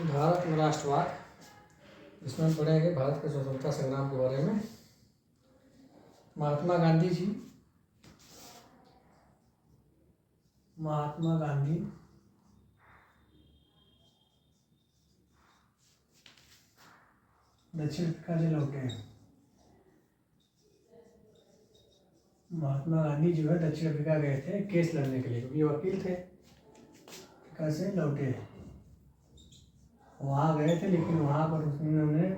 भारत में राष्ट्रवाद, इसमें हम पढ़ेंगे भारत के स्वतंत्रता संग्राम के बारे में। महात्मा गांधी दक्षिण अफ्रीका से लौटे। महात्मा गांधी जो है दक्षिण अफ्रीका गए थे केस लड़ने के लिए, क्योंकि वकील थे। अफ्रीका से लौटे, वहाँ गए थे, लेकिन वहाँ पर उन्होंने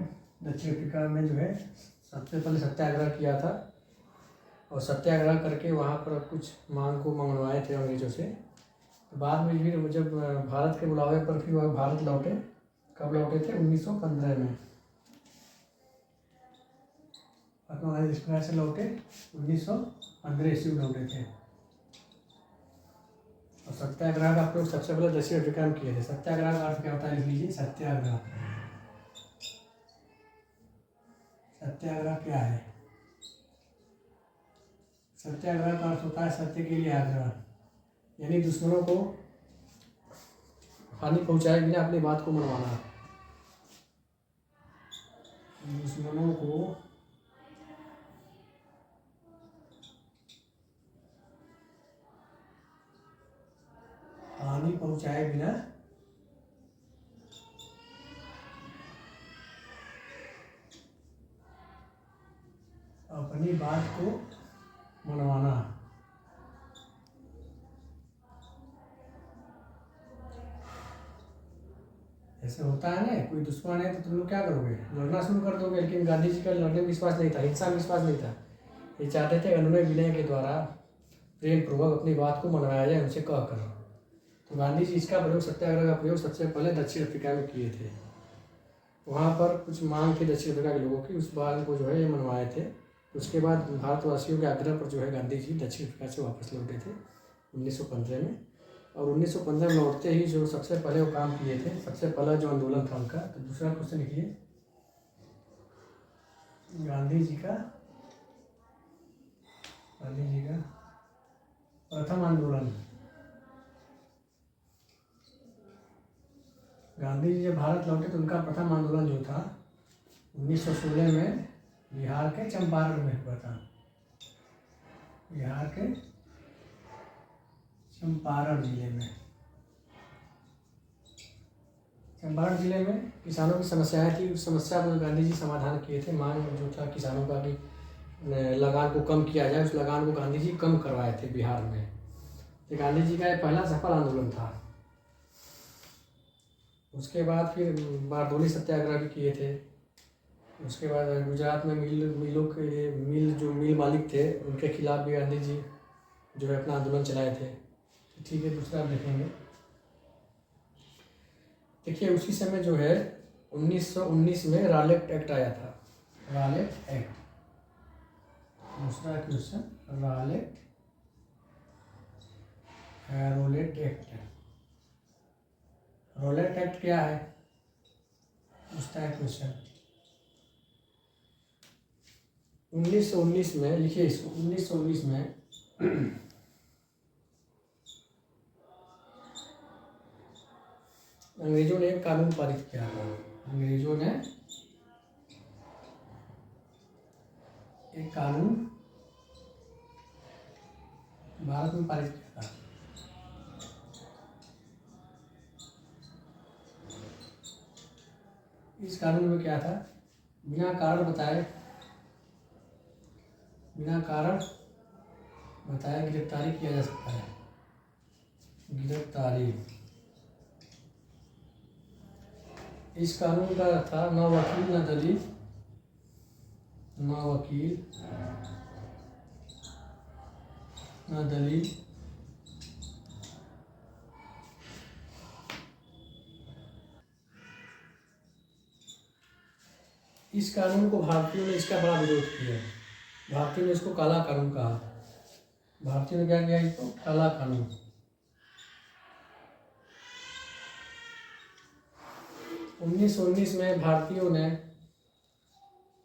दक्षिण अफ्रीका में जो है सबसे पहले सत्याग्रह किया था, और सत्याग्रह करके वहाँ पर कुछ मांग को मंगवाए थे अंग्रेजों से। बाद में फिर जब भारत के बुलावे पर फिर वह भारत लौटे। कब लौटे थे? 1915 में। महात्मा गांधी दक्षिण अफ्रीका से लौटे 1915 ईस्वी में लौटे थे, और सत्याग्रह का प्रयोग सबसे पहले दक्षिण अफ्रीका में किए थे। सत्याग्रह का अर्थ क्या होता है, लिख लीजिए। सत्याग्रह, सत्याग्रह क्या है? सत्याग्रह का अर्थ होता है सत्य के लिए आग्रह, यानी दुश्मनों को हानि पहुंचाए बिना अपनी बात को मनवाना। दुश्मनों को हानि पहुंचाए बिना अपनी बात को मनवाना। ऐसे होता है ना, कोई दुश्मन है तो तुम लोग क्या करोगे? लड़ना शुरू कर दोगे। लेकिन गांधी जी का लड़ने में विश्वास नहीं था, हिंसा में विश्वास नहीं था। ये चाहते थे अनुनय विनय के द्वारा प्रेम पूर्वक अपनी बात को मनवाया जाए, उनसे कह कर। तो गांधी जी इसका प्रयोग, सत्याग्रह का प्रयोग सबसे पहले दक्षिण अफ्रीका में किए थे। वहाँ पर कुछ मांग थी दक्षिण अफ्रीका के लोगों की, उस बात को जो है ये मनवाए थे। उसके बाद भारतवासियों के आग्रह पर जो है गांधी जी दक्षिण अफ्रीका से वापस लौटे थे 1915 में। और 1915 में लौटते ही जो सबसे पहले वो काम किए थे, सबसे पहला जो आंदोलन था उनका, तो दूसरा क्वेश्चन लिखिए। गांधी जी का प्रथम आंदोलन। गांधी जी जब भारत लौटे तो उनका प्रथम आंदोलन जो था 1916 में बिहार के चंपारण में हुआ था। बिहार के चंपारण जिले में। चंपारण जिले में किसानों की समस्याएं थी, उस समस्या को गांधी जी समाधान किए थे। मांग जो था किसानों का कि लगान को कम किया जाए, उस लगान को गांधी जी कम करवाए थे बिहार में। तो गांधी जी का ये पहला सफल आंदोलन था। उसके बाद फिर बारडोली सत्याग्रह भी किए थे। उसके बाद गुजरात में मिलों के लिए मिल मालिक थे, उनके खिलाफ भी गांधी जी जो है अपना आंदोलन चलाए थे। ठीक है, दूसरा देखेंगे। देखिए उसी समय जो है 1919 में रॉलेट एक्ट आया था। रॉलेट एक्ट, दूसरा question. Rowlatt act. Rowlatt act क्या है, दूसरा क्वेश्चन। 1919 में, लिखिए इसको। 1919 में अंग्रेजों ने एक कानून पारित किया था। अंग्रेजों ने एक कानून भारत में पारित किया था। इस कानून में क्या था? बिना कारण बताए गिरफ्तारी किया जा सकता है। गिरफ्तारी। इस कानून का था न वकील न दलील, न वकील न दलील, इस कानून को भारतीयों ने इसका बड़ा विरोध किया। भारतीयों ने इसको काला कानून कहा। भारतीयों ने क्या किया? इसको काला कानून। 1919 में भारतीयों ने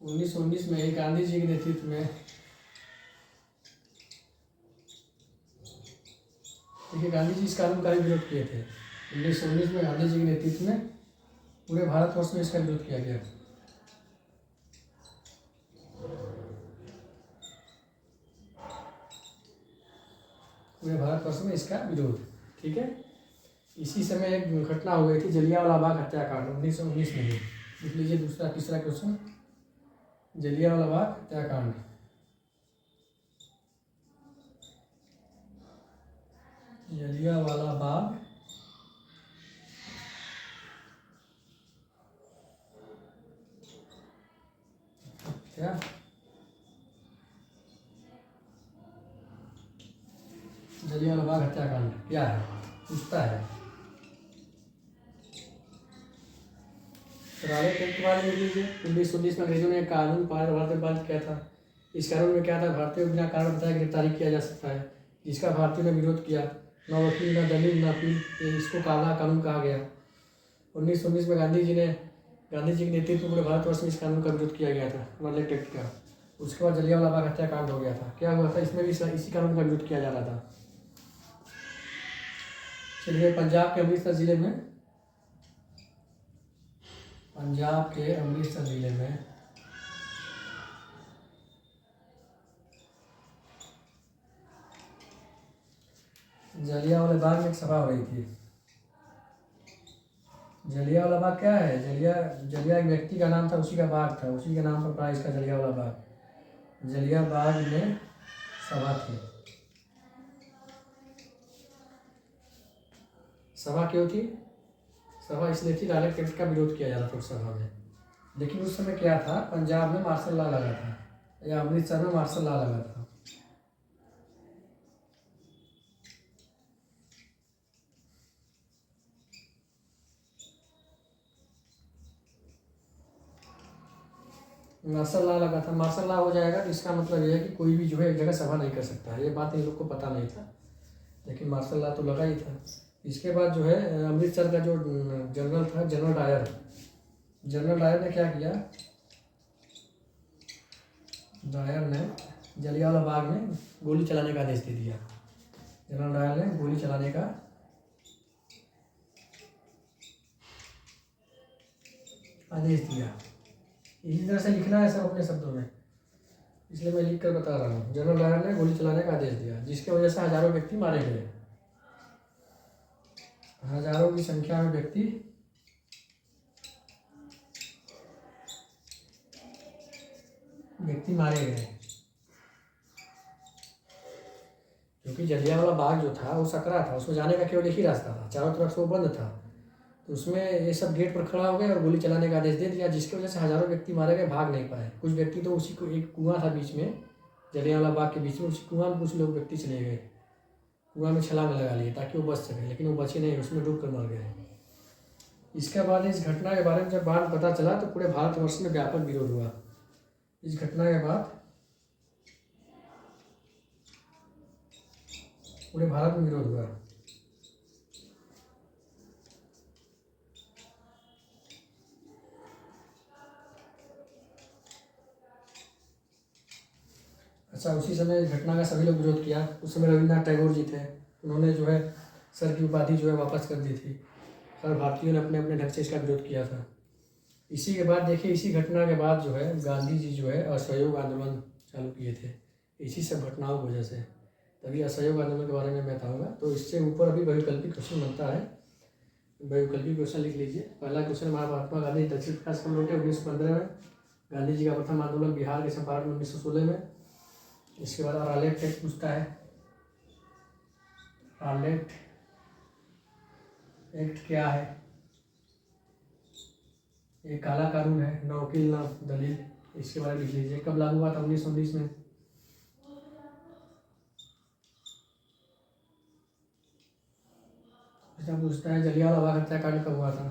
1919 में गांधी जी के नेतृत्व में, देखिए गांधी जी इस कानून का भी विरोध किए थे। 1919 में गांधी जी के नेतृत्व में पूरे भारतवर्ष में इसका विरोध किया गया। पूरे भारतवर्ष में इसका विरोध। ठीक है। इसी समय एक घटना हो गई थी जलियांवाला बाग हत्याकांड 1919 में ही। लिख लीजिए दूसरा तीसरा क्वेश्चन, जलियांवाला बाग हत्याकांड। जलियांवाला बाग क्या जलियांवाला बाग हत्याकांड क्या है पूछता है। राले टेक्ट के बारे में लीजिए। 1919 में अंग्रेजों ने कानून भारत में पारित किया था। इस कानून में क्या था, भारतीयों को बिना कारण बताए गिरफ्तारी किया जा सकता है, जिसका भारतीयों ने विरोध किया। न वकील न दलील न अपील, इसको काला कानून कहा गया। 1919 में गांधी जी के नेतृत्व में पूरे भारतवर्ष में इस कानून का विरोध किया गया था, राले टेक्ट का। उसके बाद जलियांवाला बाग हत्याकांड हो गया था। क्या हुआ था, इसमें भी इसी कानून का विरोध किया जा रहा था। चलिए पंजाब के अमृतसर जिले में जलियांवाला बाग में एक सभा हो रही थी। जलियांवाला बाग क्या है, जलिया एक व्यक्ति का नाम था, उसी का बाग था, उसी के नाम पर पड़ा इसका जलियांवाला बाग। जलिया बाग में सभा थी। सभा क्यों थी, सभा इसलिए थी राले टेक्ट का विरोध किया जा रहा था उस सभा में। लेकिन उस समय क्या था, पंजाब में मार्शल लॉ लगा था, या अमृतसर में मार्शल लॉ लगा था। मार्शल लॉ लगा था। मार्शल लॉ हो जाएगा तो इसका मतलब ये है कि कोई भी जो है एक जगह सभा नहीं कर सकता है। ये बात इन लोग को पता नहीं था, लेकिन मार्शल लॉ तो लगा ही था। इसके बाद जो है अमृतसर का जो जनरल था, जनरल डायर ने क्या किया, डायर ने जलियांवाला बाग में गोली चलाने का आदेश दे दिया। जनरल डायर ने गोली चलाने का आदेश दिया। इसी तरह से लिखना है सब अपने शब्दों में, इसलिए मैं लिख कर बता रहा हूँ। जनरल डायर ने गोली चलाने का आदेश दिया, जिसकी वजह से हजारों व्यक्ति मारे गए। हजारों की संख्या में व्यक्ति मारे गए, क्योंकि जलियांवाला बाग जो था वो सकरा था, उसमें जाने का केवल एक ही रास्ता था, चारों तरफ से वो बंद था। तो उसमें ये सब गेट पर खड़ा हो गए और गोली चलाने का आदेश दे दिया, जिसकी वजह से हजारों व्यक्ति मारे गए, भाग नहीं पाए। कुछ व्यक्ति तो उसी को, एक कुआं था बीच में, जलियांवाला बाग के बीच में, उसी कुआं में कुछ लोग व्यक्ति चले गए, कुआं में छलांग लगा लिए ताकि वो बच सके, लेकिन वो बचे नहीं, उसमें डूब कर मर गए। इसके बाद इस घटना के बारे में जब बाद पता चला तो पूरे भारतवर्ष में व्यापक विरोध हुआ। इस घटना के बाद पूरे भारत में विरोध हुआ। अच्छा, उसी समय इस घटना का सभी लोग विरोध किया। उस समय रविन्द्रनाथ टैगोर जी थे, उन्होंने जो है सर की उपाधि जो है वापस कर दी थी। हर भारतीयों ने अपने अपने ढंग से इसका विरोध किया था। इसी के बाद देखिए, इसी घटना के बाद जो है गांधी जी जो है असहयोग आंदोलन चालू किए थे, इसी सब घटनाओं की वजह से। तभी असहयोग आंदोलन के बारे में मैं बताऊँगा। तो इससे ऊपर अभी बहुविकल्पी क्वेश्चन बनता है, बहुविकल्पी क्वेश्चन लिख लीजिए। पहला क्वेश्चन, महात्मा गांधी दक्षिण विकास कब लौटे? 1915 में। गांधी जी का प्रथम आंदोलन बिहार के चंपारण में 1916 में। इसके बाद राले टेक्ट पूछता है, राले एक्ट क्या है? एक काला कानून है, न वकील न दलील, इसके बारे में लिख लीजिए। कब लागू हुआ था? 1919 में। अच्छा पूछता है, जलियांवाला बाग हत्याकांड कब हुआ था?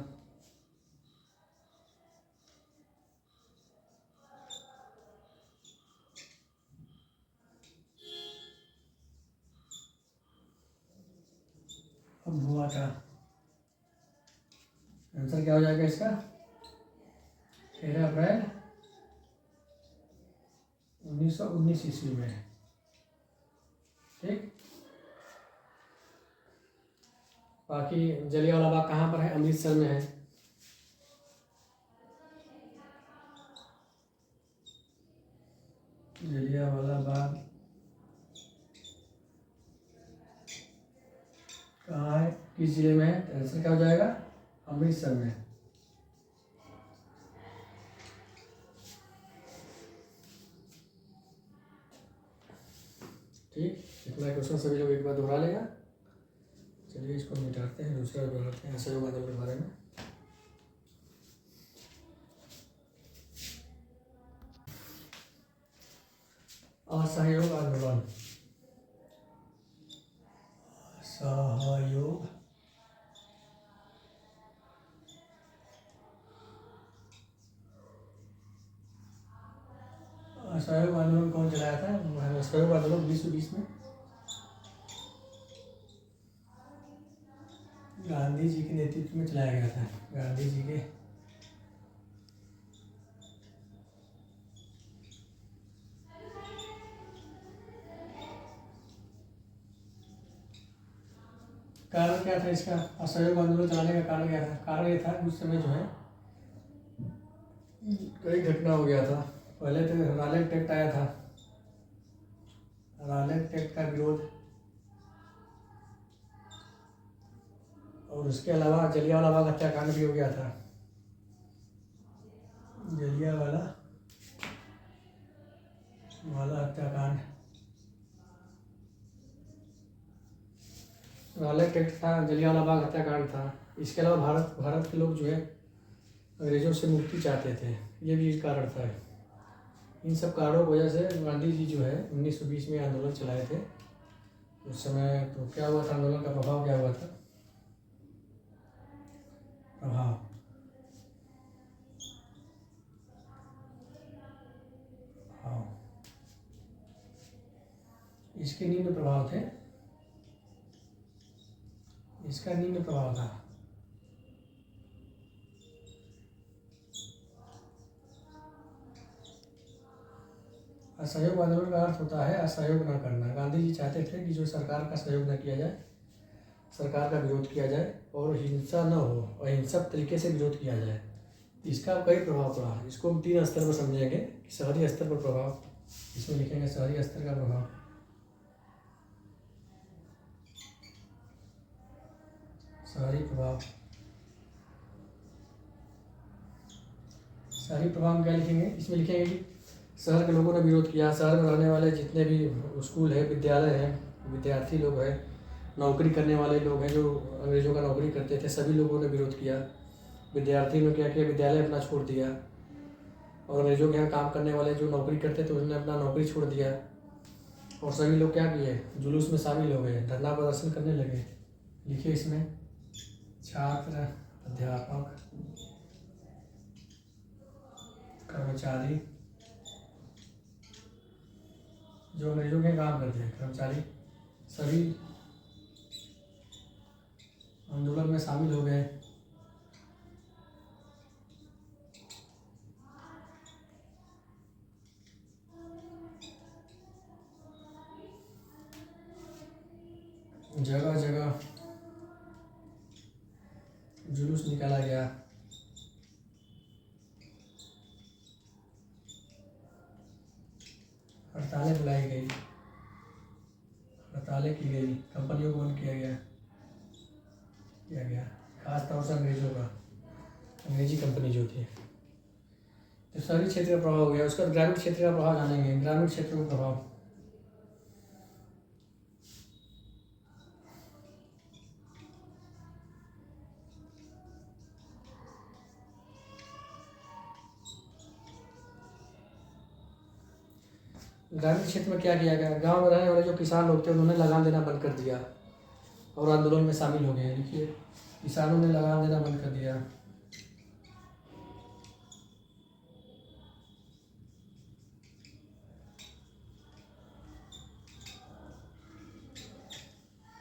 कब हुआ था? आंसर क्या हो जाएगा इसका? 13 अप्रैल 1919 ईस्वी में। ठीक। बाकी जलियांवाला बाग कहाँ पर है? अमृतसर में है। जलियांवाला बाग कहाँ है, किस जिले में है? आंसर क्या हो जाएगा? अमृतसर में। ठीक, इतना क्वेश्चन सभी लोग एक बार दोहरा लेगा। चलिए इसको मिटाते हैं, दूसरा दोहराते हैं असहयोग आंदोलन के बारे में। असहयोग आंदोलन, असहयोग असहयोग आंदोलन कौन चलाया था? असहयोग आंदोलन 1920 में गांधी जी के नेतृत्व में चलाया गया था। गांधी जी के कारण क्या था इसका? असहयोग आंदोलन चलाने का कारण क्या था? कारण ये था उस समय जो है कई घटना हो गया था। पहले तो रॉलेट एक्ट आया था, रॉलेट एक्ट का विरोध, और उसके अलावा जलियांवाला बाग हत्याकांड भी हो गया था। जलियांवाला हत्याकांड, रॉलेट एक्ट था, जलियांवाला बाग हत्याकांड था। इसके अलावा भारत के लोग जो है अंग्रेजों से मुक्ति चाहते थे, ये भी कारण था। इन सब कारणों की वजह से गांधी जी जो है 1920 में आंदोलन चलाए थे। उस समय तो क्या हुआ था, आंदोलन का प्रभाव क्या हुआ था? प्रभाव इसके निम्न प्रभाव थे, इसका निम्न प्रभाव था। असहयोग आंदोलन का अर्थ होता है असहयोग न करना। गांधी जी चाहते थे कि जो सरकार का सहयोग न किया जाए, सरकार का विरोध किया जाए और हिंसा न हो, अहिंसक तरीके से विरोध किया जाए। इसका कई प्रभाव पड़ा। इसको हम 3 स्तर पर समझेंगे। शहरी स्तर पर प्रभाव, इसमें लिखेंगे शहरी स्तर का प्रभाव, शहरी प्रभाव। शहरी प्रभाव में क्या लिखेंगे? इसमें लिखेंगे कि शहर के लोगों ने विरोध किया। शहर में रहने वाले जितने भी स्कूल है, विद्यालय हैं, विद्यार्थी लोग हैं, नौकरी करने वाले लोग हैं, जो अंग्रेजों का नौकरी करते थे, सभी लोगों ने विरोध किया। विद्यार्थियों ने क्या किया? विद्यालय अपना छोड़ दिया। और अंग्रेजों के यहाँ काम करने वाले जो नौकरी करते थे उन्होंने अपना नौकरी छोड़ दिया। और सभी लोग क्या किए? जुलूस में शामिल हो गए, धरना प्रदर्शन करने लगे। लिखिए इसमें छात्र, अध्यापक, कर्मचारी, जो अंग्रेजों के काम करते हैं, कर्मचारी, सभी आंदोलन में शामिल हो गए। जगह जगह जुलूस निकाला गया। हड़तालें बुलाई गई, हड़तालें की गई, कंपनियों को बंद किया गया खास तौर से अंग्रेजों का, अंग्रेजी कंपनी जो थी। तो शहरी क्षेत्र का प्रभाव हो गया। उसका ग्रामीण क्षेत्र का प्रभाव जानेंगे। ग्रामीण क्षेत्र का प्रभाव, ग्रामीण क्षेत्र में क्या किया गया? गांव में रहने वाले जो किसान लोग थे उन्होंने लगान देना बंद कर दिया और आंदोलन में शामिल हो गए। लिखिए, किसानों ने लगान देना बंद कर दिया।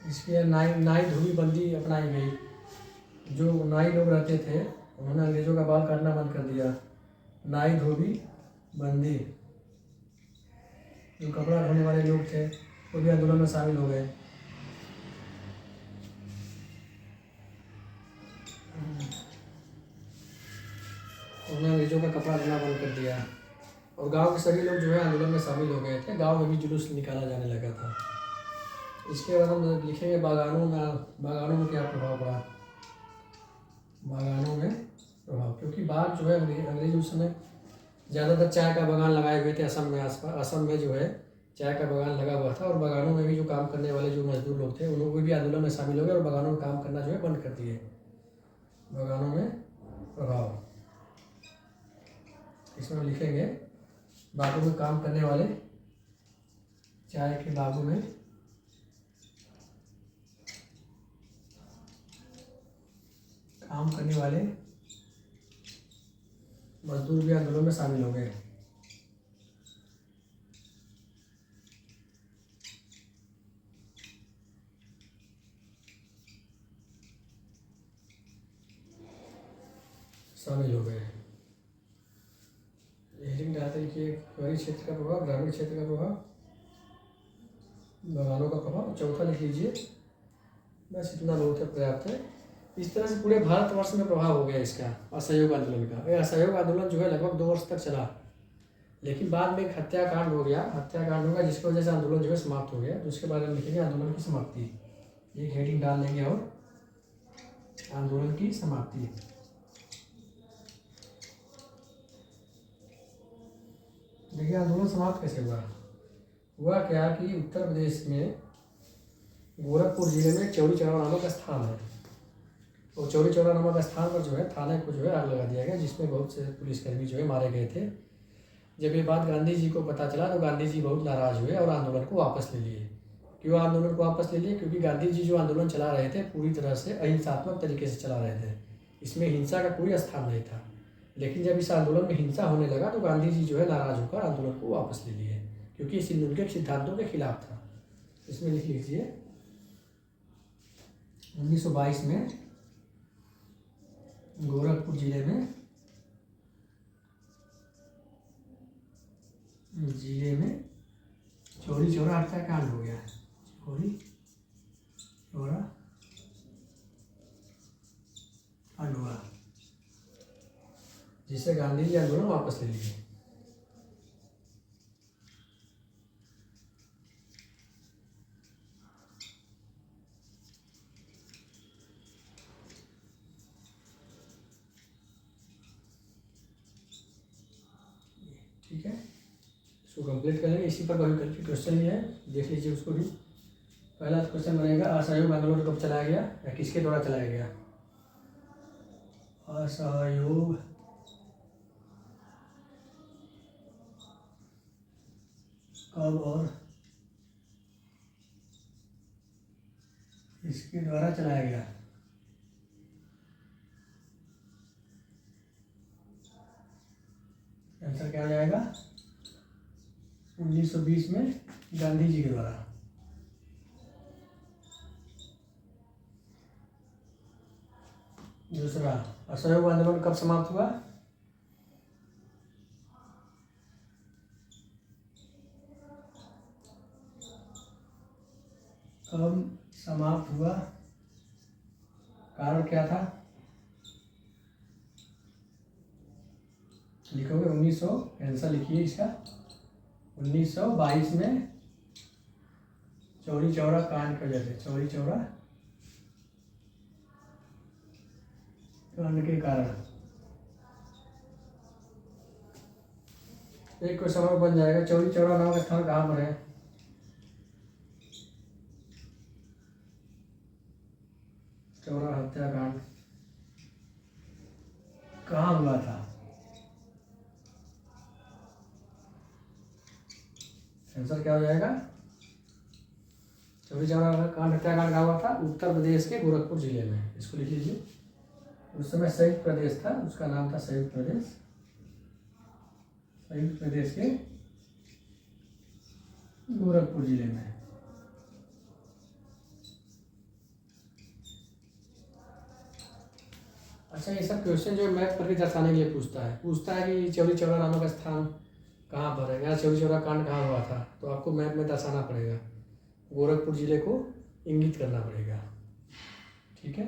इसके नाई धोबी बंदी अपनाई गई। जो नाई लोग रहते थे उन्होंने अंग्रेजों का बाल काटना बंद कर दिया। नाई धोबी बंदी, जो कपड़ा धोने वाले लोग थे वो भी आंदोलन में शामिल हो गए। उन्होंने अंग्रेजों का कपड़ा धोना बंद कर दिया। और गांव के सभी लोग जो है आंदोलन में शामिल हो गए थे। गांव में भी जुलूस निकाला जाने लगा था। इसके बाद हम लिखेंगे बागानों में क्या प्रभाव पड़ा। बागानों में प्रभाव, क्योंकि बाग जो है अंग्रेज उस समय ज़्यादातर चाय का बागान लगाए हुए थे। असम में जो है चाय का बागान लगा हुआ था, और बागानों में भी जो काम करने वाले जो मजदूर लोग थे, उन लोग भी आंदोलन में शामिल हो गए और बागानों में काम करना जो है बंद कर दिए। बागानों में प्रभाव, इसमें लिखेंगे बागों में काम करने वाले, चाय के बागों में काम करने वाले मजदूर भी आंदोलन में शामिल हो गए। शामिल हो गए। हेडिंग डालते हैं कि शहरी क्षेत्र का प्रभाव, ग्रामीण क्षेत्र का प्रभाव, बागानों का प्रभाव। चौथा लिख लीजिए, बस इतना बहुत है, पर्याप्त है। इस तरह से पूरे भारतवर्ष में प्रभाव हो गया इसका, असहयोग आंदोलन का। यह असहयोग आंदोलन जो है लगभग 2 वर्ष तक चला, लेकिन बाद में एक हत्याकांड हो गया। हत्याकांड होगा जिसकी वजह से आंदोलन जो है समाप्त हो गया। तो उसके बारे में लिखेंगे आंदोलन की समाप्ति, एक हेडिंग डाल लेंगे, और आंदोलन की समाप्ति। देखिए आंदोलन समाप्त कैसे हुआ क्या कि उत्तर प्रदेश में गोरखपुर जिले में चौरी चौरा नामक स्थान है, और चौरी चौरा नामक स्थान पर जो है थाने को जो है आग लगा दिया गया, जिसमें बहुत से पुलिसकर्मी जो है मारे गए थे। जब ये बात गांधी जी को पता चला तो गांधी जी बहुत नाराज हुए और आंदोलन को वापस ले लिए। क्यों आंदोलन को वापस ले लिए? क्योंकि गांधी जी जो आंदोलन चला रहे थे पूरी तरह से अहिंसात्मक तरीके से चला रहे थे, इसमें हिंसा का कोई स्थान नहीं था। लेकिन जब इस आंदोलन में हिंसा होने लगा तो गांधी जी जो है नाराज होकर आंदोलन को वापस ले लिए, क्योंकि इस उनके सिद्धांतों के खिलाफ था। इसमें लिख लीजिए 1922 में गोरखपुर जिले में चौरी चौरा हत्याकांड हो गया। चौरी चौरा कांड हुआ, जिससे गांधी जी आंदोलन वापस ले लिए। ठीक है, इसको कंप्लीट करेंगे। इसी पर कभी क्वेश्चन भी है, देख लीजिए उसको भी। पहला क्वेश्चन बनेगा असहयोग आंदोलन कब चलाया गया या किसके द्वारा चलाया गया? असहयोग कब और किसके द्वारा चलाया गया? आंसर क्या हो जाएगा? 1920 में गांधी जी के द्वारा। दूसरा, असहयोग आंदोलन कब समाप्त हुआ? कब समाप्त हुआ, कारण क्या था? लिखोगे 1900, आंसर लिखिए इसका 1922 में चौरी चौरा कांड की वजह से, चौरी चौरा कांड के कारण। एक क्वेश्चन और बन जाएगा, चौरी चौरा नामक स्थान कहाँ पर है? चौरा हत्याकांड कहाँ हुआ था? आंसर क्या हो जाएगा? चौरी चौरा कांड हत्याकांड कहाँ हुआ था? उत्तर प्रदेश के गोरखपुर जिले में। इसको लिख लीजिए। उस समय संयुक्त प्रदेश था, उसका नाम था संयुक्त प्रदेश। संयुक्त प्रदेश के गोरखपुर जिले में। अच्छा, ये सब क्वेश्चन जो मैप करके दर्शाने के लिए पूछता है कि चौरी चौरा नामक स्थान कहाँ पर है, या चौरी चौरा कांड कहाँ हुआ था, तो आपको मैप में दर्शाना पड़ेगा, गोरखपुर जिले को इंगित करना पड़ेगा। ठीक है,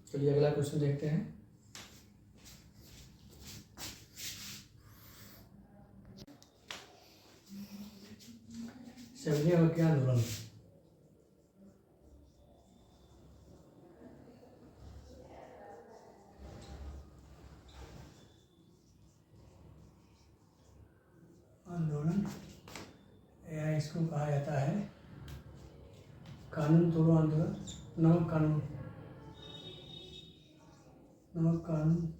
चलिए अगला क्वेश्चन देखते हैं। सविनय अवज्ञा आंदोलन। आंदोलन या इसको कहा जाता है कानून तोड़ो आंदोलन। नमक कानून, नमक कानून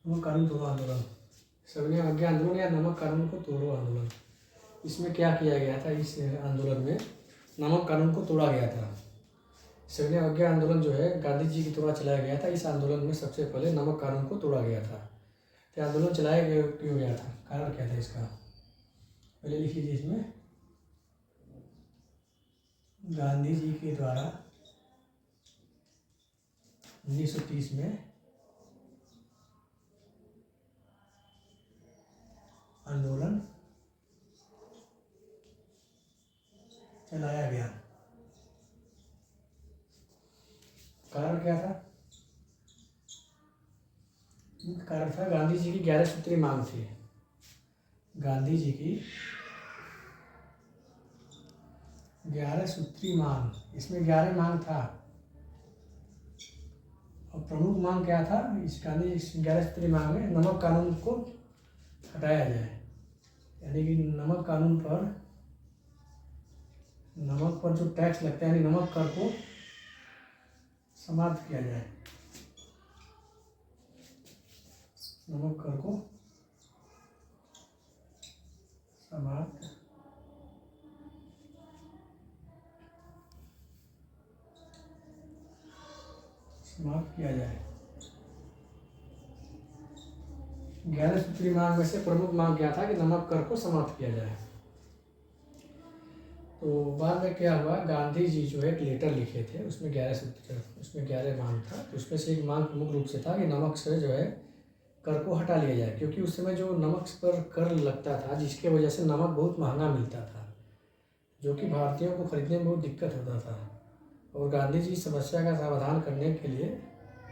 नमक कानून तोड़ो आंदोलन, सविनय अवज्ञा आंदोलन या नमक कानून को तोड़ो आंदोलन। इसमें क्या किया गया था? इस आंदोलन में नमक कानून को तोड़ा गया था। सविनय अवज्ञा आंदोलन जो है गांधी जी के द्वारा चलाया गया था। इस आंदोलन में सबसे पहले नमक कानून को तोड़ा गया था। तो आंदोलन चलाया क्यों गया था? कारण क्या था इसका? पहले लिख लीजिए इसमें, गांधी जी के द्वारा 1930 में आंदोलन चलाया गया। कारण क्या था? मुख्य कारण था गांधी जी की 11 सूत्री मांग थी। गांधी जी की 11 सूत्री मांग, इसमें 11 मांग था और प्रमुख मांग क्या था? इस गांधी जी 11 सूत्री मांग में नमक कानून को हटाया जाए, यानी कि नमक कानून पर, नमक पर जो टैक्स लगता है यानी नमक कर को समाप्त किया जाए। नमक कर को समाप्त किया जाए। 11 सूत्री मांग में से प्रमुख मांग क्या था कि नमक कर को समाप्त किया जाए। तो बाद में क्या हुआ? गांधी जी जो है एक लेटर लिखे थे, उसमें 11 सूत्र, उसमें 11 मांग था। तो उसमें से एक मांग प्रमुख रूप से था कि नमक से जो है कर को हटा लिया जाए, क्योंकि उस समय जो नमक पर कर लगता था जिसके वजह से नमक बहुत महंगा मिलता था, जो कि भारतीयों को खरीदने में बहुत दिक्कत होता था। और गांधी जी समस्या का समाधान करने के लिए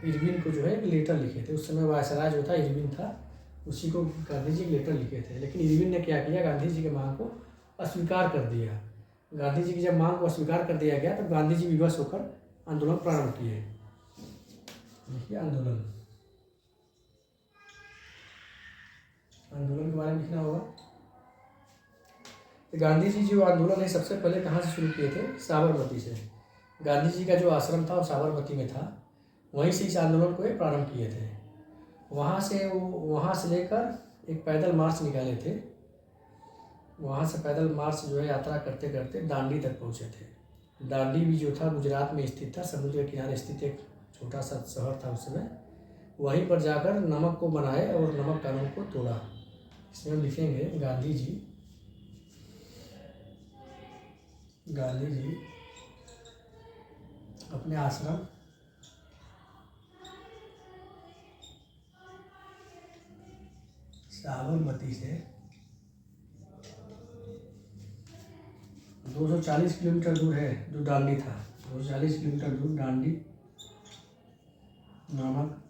इरविन को जो है एक लेटर लिखे थे। उस समय वायसराय जो था इरविन था, उसी को गांधी जी एक लेटर लिखे थे। लेकिन इरविन ने क्या किया? गांधी जी के मांग को अस्वीकार कर दिया। गांधी जी की जब मांग को अस्वीकार कर दिया गया तब गांधी जी विवश होकर आंदोलन प्रारंभ किए। देखिए आंदोलन, आंदोलन के बारे में लिखना होगा। तो गांधी जी जो आंदोलन है सबसे पहले कहाँ से शुरू किए थे? साबरमती से। गांधी जी का जो आश्रम था वो साबरमती में था, वहीं से इस आंदोलन को प्रारंभ किए थे। वहाँ से लेकर एक पैदल मार्च निकाले थे। वहाँ से पैदल मार्च जो है यात्रा करते करते दांडी तक पहुँचे थे। दांडी भी जो था गुजरात में स्थित था, समुद्र के किनारे स्थित एक छोटा सा शहर था उस समय। वहीं पर जाकर नमक को बनाए और नमक कानून को तोड़ा। इसमें हम लिखेंगे गांधी जी अपने आश्रम साबरमती से 240 किलोमीटर दूर है जो दांडी था। 240 किलोमीटर दूर दांडी नामक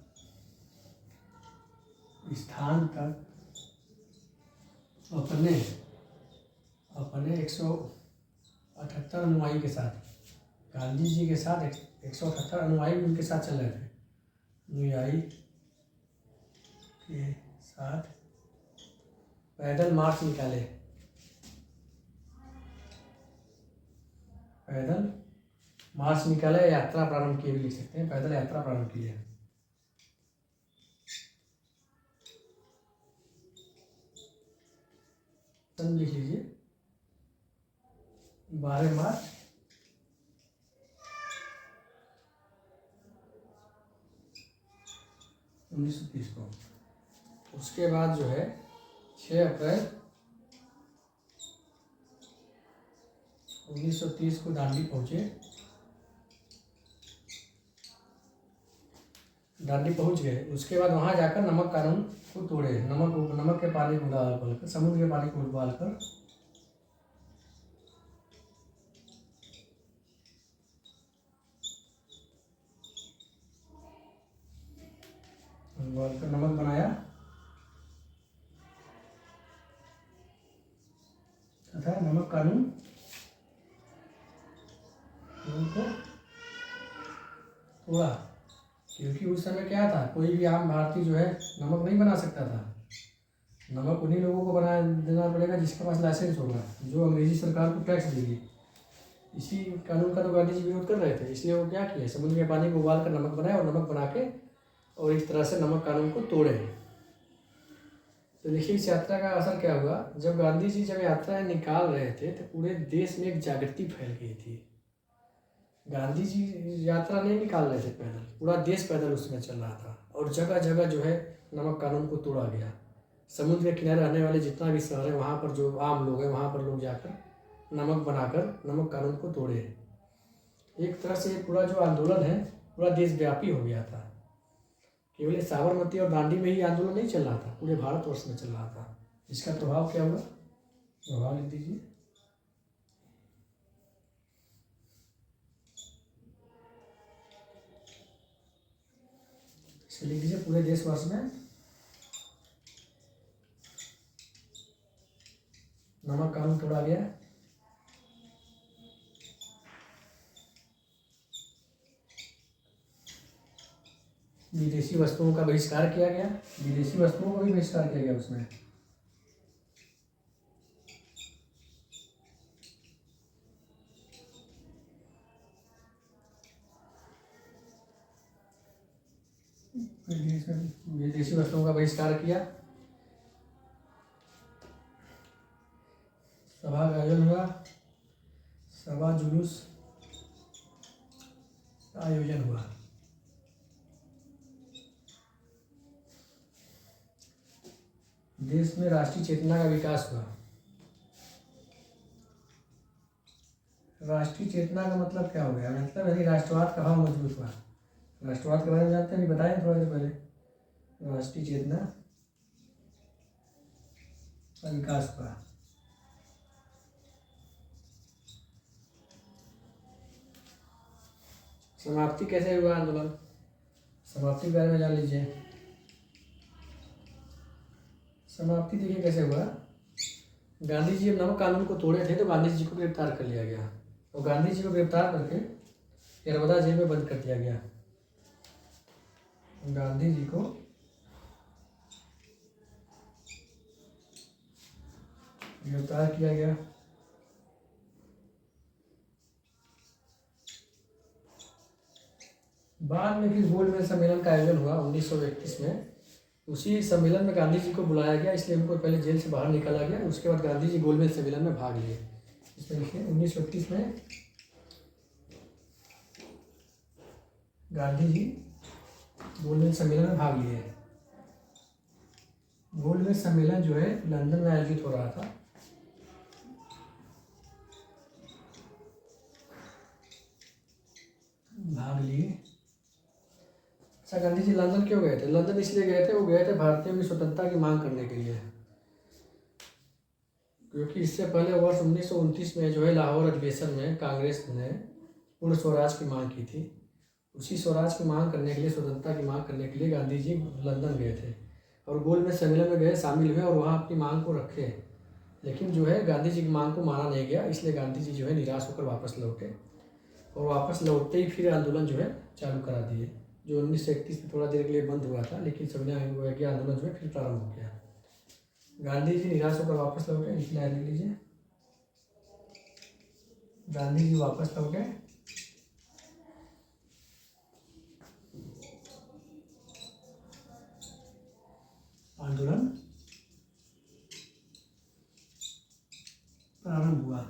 स्थान तक अपने 178 अनुयायी के साथ, गांधी जी के साथ 178 अनुयायी उनके साथ चल रहे थे। अनुयायी के साथ पैदल मार्च निकाले, पैदल मार्च निकाले, यात्रा प्रारंभ किए भी लिख सकते हैं, पैदल यात्रा प्रारंभ की है। लिख लीजिए 12 मार्च 1930 को। उसके बाद जो है 6 अप्रैल 1930 को दांडी पहुँचे। दांडी पहुँच गए। उसके बाद वहाँ जाकर नमक कानून को तोड़े। नमक के पानी को उबालकर, समुद्र के पानी को उबालकर उबाल कर नमक बनाया तथा नमक कानून को तोड़ा। क्योंकि उस समय क्या था, कोई भी आम भारतीय जो है नमक नहीं बना सकता था। नमक उन्हीं लोगों को बना देना पड़ेगा जिसके पास लाइसेंस होगा, जो अंग्रेजी सरकार को टैक्स देगी। इसी कानून का तो गांधी जी विरोध कर रहे थे, इसलिए वो क्या किए, समुद्र के पानी को उबाल कर नमक बनाए और नमक बना के और इस तरह से नमक कानून को तोड़े। तो देखिए इस यात्रा का असर क्या हुआ। जब गांधी जी जब यात्रा निकाल रहे थे तो पूरे देश में एक जागृति फैल गई थी। गांधी जी यात्रा नहीं निकाल रहे थे पैदल, पूरा देश पैदल उसमें चल रहा था और जगह जगह जो है नमक कानून को तोड़ा गया। समुद्र के किनारे रहने वाले जितना भी शहर है वहाँ पर जो आम लोग हैं वहाँ पर लोग जाकर नमक बनाकर नमक कानून को तोड़े। एक तरह से पूरा जो आंदोलन है पूरा देशव्यापी हो गया था। केवल साबरमती और दांडी में ही आंदोलन नहीं चल रहा था, पूरे भारतवर्ष में चल रहा था। इसका प्रभाव क्या हुआ, प्रभाव लिख दीजिए। इसे लिख दीजिए, पूरे देशवर्ष में नमक कानून तोड़ा गया। विदेशी वस्तुओं का बहिष्कार किया गया, विदेशी वस्तुओं का भी बहिष्कार किया गया उसमें। विदेशी वस्तुओं का बहिष्कार किया। सभा का आयोजन हुआ, सभा जुलूस का आयोजन हुआ। देश में राष्ट्रीय चेतना का विकास हुआ। राष्ट्रीय चेतना का मतलब क्या हो गया, मतलब यानी राष्ट्रवाद का भाव मजबूत हुआ। राष्ट्रवाद के बारे में जानते हैं, बताएं थोड़ा देर पहले। राष्ट्रीय चेतना का विकास हुआ। समाप्ति कैसे हुआ आंदोलन, समाप्ति के बारे में जान लीजिए। समाप्ति देखिए कैसे हुआ। गांधी जी नमक कानून को तोड़े थे तो गांधी जी को गिरफ्तार कर लिया गया और गांधी जी को गिरफ्तार करके यरवदा जेल में बंद कर दिया गया। गांधी जी को गिरफ्तार किया गया। बाद में फिर गोलमेज सम्मेलन का आयोजन हुआ 1931 में। उसी सम्मेलन में गांधी जी को बुलाया गया, इसलिए उनको पहले जेल से बाहर निकाला गया। उसके बाद गांधी जी गोलमेज सम्मेलन में भाग लिए। इसमें लिखिए 1931 में गांधी जी गोलमेज सम्मेलन में भाग लिए। गोलमेज सम्मेलन जो है लंदन में आयोजित हो रहा था। भाग लिए। अच्छा, गांधी जी लंदन क्यों गए थे? लंदन इसलिए गए थे, वो गए थे भारतीयों की स्वतंत्रता की मांग करने के लिए। क्योंकि इससे पहले वर्ष 1929 में जो है लाहौर अधिवेशन में कांग्रेस ने पूर्ण स्वराज की मांग की थी। उसी स्वराज की मांग करने के लिए, स्वतंत्रता की मांग करने के लिए गांधी जी लंदन गए थे और गोलमेज सम्मेलन में गए, शामिल हुए और वहाँ अपनी मांग को रखे। लेकिन जो है गांधी जी की मांग को माना नहीं गया, इसलिए गांधी जी जो है निराश होकर वापस लौटे और वापस लौटते ही फिर आंदोलन जो है चालू करा दिए, जो 1931 में थोड़ा देर के लिए बंद हुआ था, लेकिन सविनय आंदोलन जो है फिर प्रारंभ हो गया। गांधी जी निराश होकर वापस लौटे, इसलिए लिख लीजिए गांधी जी वापस लौटे। आंदोलन प्रारंभ हुआ।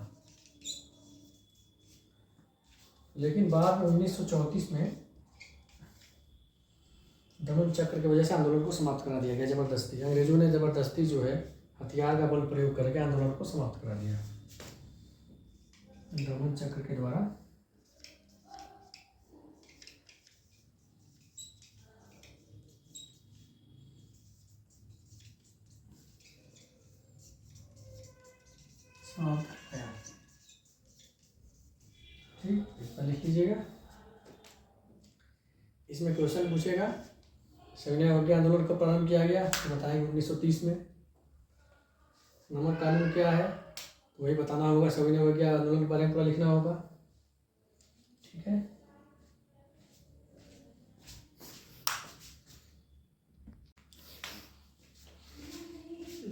लेकिन बाद में 1934 में दमन चक्र की वजह से आंदोलन को समाप्त करा दिया गया जबरदस्ती। अंग्रेजों ने जबरदस्ती जो है हथियार का बल प्रयोग करके आंदोलन को समाप्त करा दिया दमन चक्र के द्वारा। समाप्त किया। ठीक, इस पर लिख लीजिएगा। इसमें क्वेश्चन पूछेगा सविनय अवज्ञा आंदोलन कब प्रारंभ किया गया, तो बताएंगे 1930 में। नमक कानून क्या है, तो वही बताना होगा, सविनय अवज्ञा आंदोलन के बारे में पूरा लिखना होगा। ठीक है।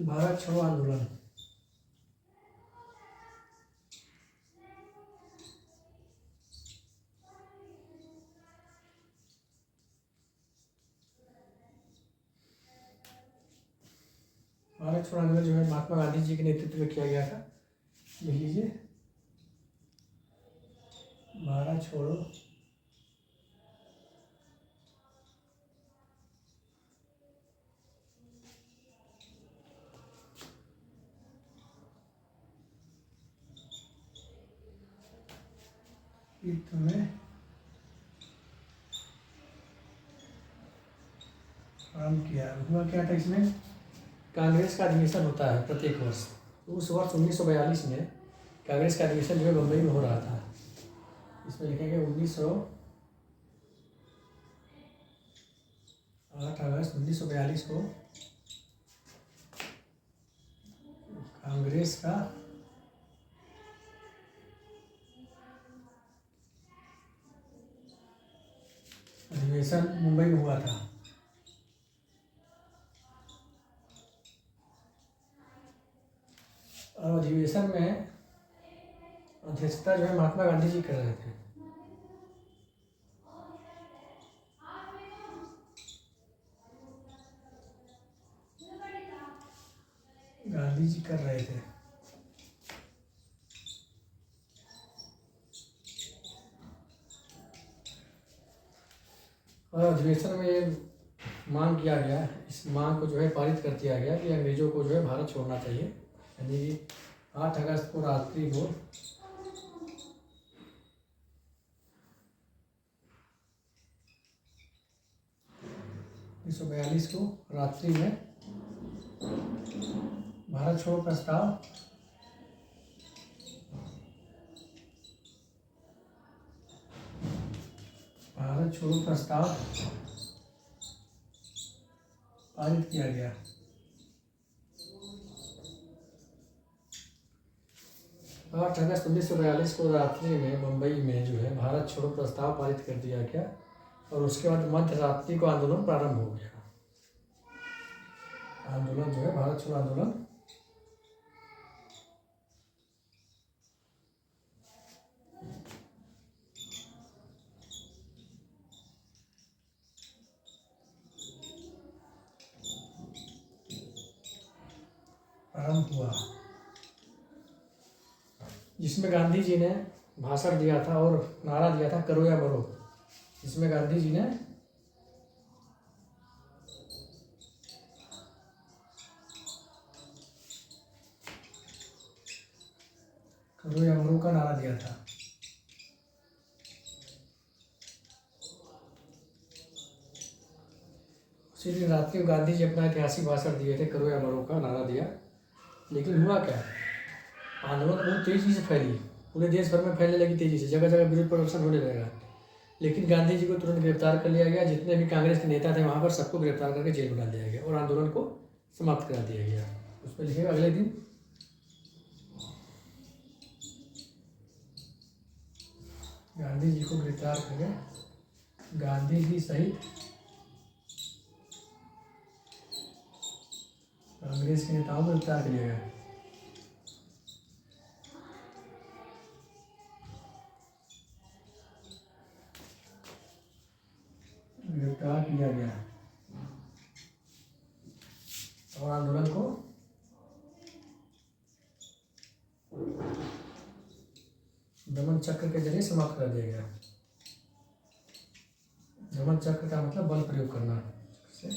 भारत छोड़ो आंदोलन, भारत छोड़ो आंदोलन जो है महात्मा गांधी जी के नेतृत्व में किया गया था। लिख लीजिए, भारत छोड़ो में प्रारंभ किया। हुआ क्या था इसमें, कांग्रेस का अधिवेशन होता है प्रत्येक वर्ष। तो उस वर्ष 1942 में कांग्रेस का अधिवेशन जो है बम्बई में हो रहा था। इसमें लिखेंगे 8 अगस्त 1942 को कांग्रेस का अधिवेशन मुंबई में हुआ था। और अधिवेशन में अध्यक्षता जो है महात्मा गांधी जी कर रहे थे। गांधी जी कर रहे थे। और अधिवेशन में ये मांग किया गया, इस मांग को जो है पारित कर दिया गया कि अंग्रेजों को जो है भारत छोड़ना चाहिए। यानी कि 8 अगस्त को रात्रि को 1942 को रात्रि में भारत छोड़ो प्रस्ताव पारित किया गया। 8 अगस्त 1942 को रात्रि में मुंबई में जो है भारत छोड़ो प्रस्ताव पारित कर दिया गया और उसके बाद मध्य रात्रि को आंदोलन प्रारंभ हो गया। आंदोलन जो है भारत छोड़ो आंदोलन प्रारंभ हुआ, जिसमें गांधी जी ने भाषण दिया था और नारा दिया था करो या मरो। जिसमें गांधी जी ने करो या मरो का नारा दिया था। उसी दिन रात्रि को गांधी जी अपना ऐतिहासिक भाषण दिए थे, करो या मरो का नारा दिया। लेकिन हुआ क्या, आंदोलन बहुत तेजी से फैली, पूरे देश भर में फैलने लगी तेजी से, जगह जगह विरोध प्रदर्शन होने लगा। लेकिन गांधी जी को तुरंत गिरफ्तार कर लिया गया। जितने भी कांग्रेस के नेता थे वहाँ पर सबको गिरफ्तार करके जेल में डाल दिया गया और आंदोलन को समाप्त करा दिया गया। उसमें लिखेगा अगले दिन गांधी जी को गिरफ्तार करके गांधी जी सहित कांग्रेस के नेताओं को गिरफ्तार कर लिया गया। गिरफ्तार किया गया और आंदोलन को दमन चक्र के जरिए समाप्त कर दिया गया। दमन चक्र का मतलब बल प्रयोग करना से